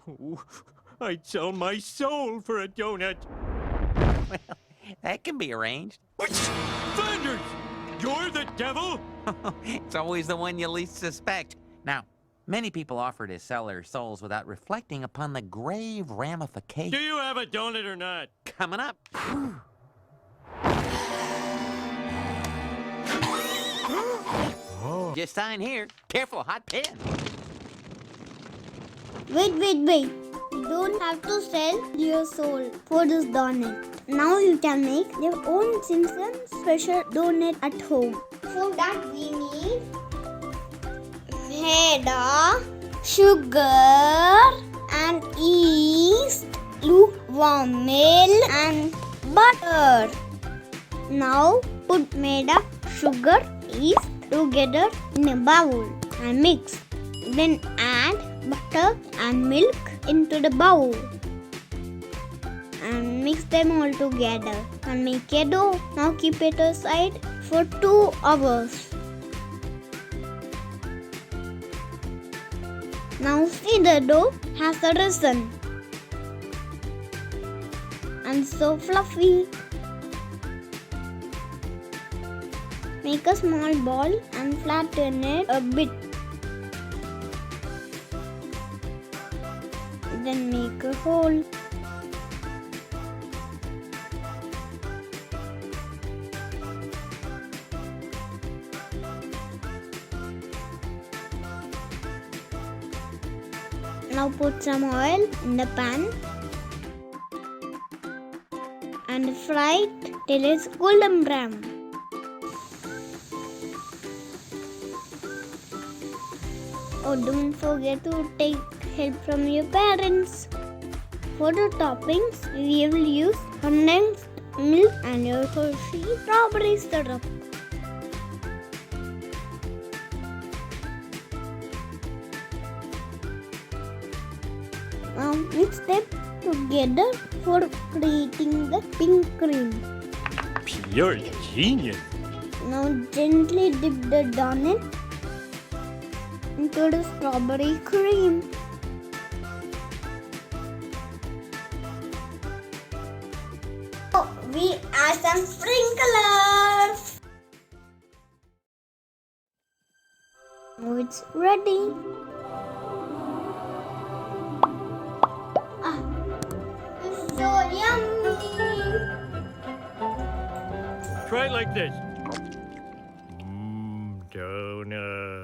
Ooh, I'd sell my soul for a donut. Well, that can be arranged. Flanders! You're the devil? It's always the one you least suspect. Now, many people offer to sell their souls without reflecting upon the grave Do ramifications. you have a donut or not? Coming up. Just sign here. Careful, hot pen. Wait. You don't have to sell your soul for this donut. Now you can make your own Simpsons special donut at home. For that we need maida, sugar and yeast, lukewarm milk and butter. Now put maida, sugar, yeast together in a bowl and mix. Then add butter and milk into the bowl and mix them all together and make a dough. Now keep it aside for 2 hours. Now see, the dough has arisen and so fluffy. Make a small ball and flatten it a bit. Then make a hole. Now put some oil in the pan and fry it till it's golden brown. Oh, don't forget to take help from your parents. For the toppings, we will use condensed milk and your Hershey strawberry syrup. Now mix them together for creating the pink cream. Pure genius. Now gently dip the donut into the strawberry cream. Oh, we add some sprinklers. Now it's ready. It's so yummy. Try it like this. Donut.